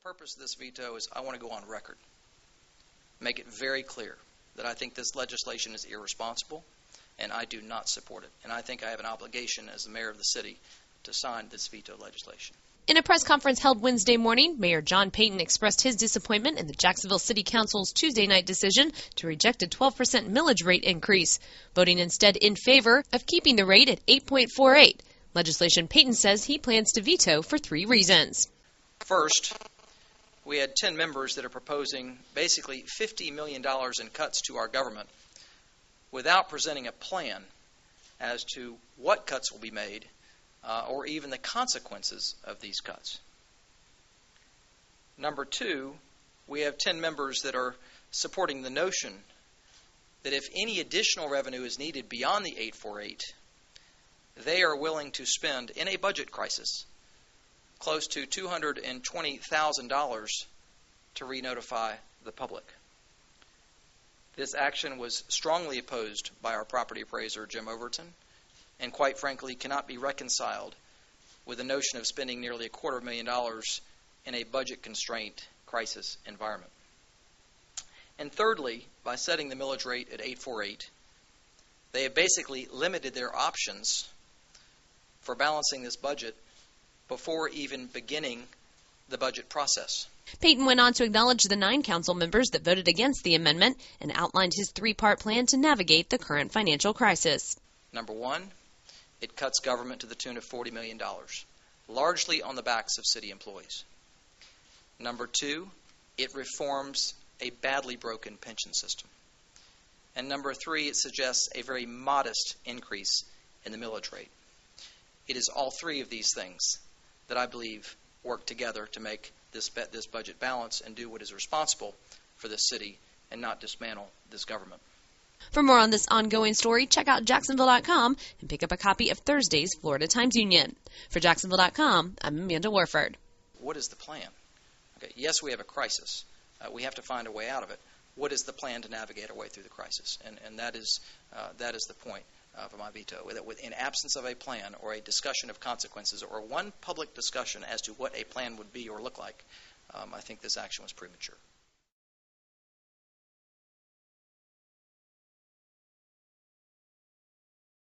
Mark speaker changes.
Speaker 1: purpose of this veto is I want to go on record, make it very clear that I think this legislation is irresponsible and I do not support it. And I think I have an obligation as the mayor of the city to sign this veto legislation.
Speaker 2: In a press conference held Wednesday morning, Mayor John Peyton expressed his disappointment in the Jacksonville City Council's Tuesday night decision to reject a 12% millage rate increase, voting instead in favor of keeping the rate at 8.48. Legislation Peyton says he plans to veto for 3 reasons.
Speaker 1: First, we had 10 members that are proposing basically $50 million in cuts to our government without presenting a plan as to what cuts will be made or even the consequences of these cuts. Number 2, we have 10 members that are supporting the notion that if any additional revenue is needed beyond the 848, they are willing to spend in a budget crisis close to $220,000 to re-notify the public. This action was strongly opposed by our property appraiser, Jim Overton, and quite frankly cannot be reconciled with the notion of spending nearly $250,000 in a budget constraint crisis environment. And thirdly, by setting the millage rate at 848, they have basically limited their options for balancing this budget before even beginning the budget process.
Speaker 2: Peyton went on to acknowledge the 9 council members that voted against the amendment and outlined his 3-part plan to navigate the current financial crisis.
Speaker 1: Number 1, it cuts government to the tune of $40 million, largely on the backs of city employees. Number 2, it reforms a badly broken pension system. And number 3, it suggests a very modest increase in the millage rate. It is all 3 of these things that I believe work together to make this budget balance and do what is responsible for this city and not dismantle this government.
Speaker 2: For more on this ongoing story, check out Jacksonville.com and pick up a copy of Thursday's Florida Times Union. For Jacksonville.com, I'm Amanda Warford.
Speaker 1: What is the plan? Okay, yes, we have a crisis. We have to find a way out of it. What is the plan to navigate our way through the crisis? And that is the point of my veto. In absence of a plan or a discussion of consequences or one public discussion as to what a plan would be or look like, I think this action was premature.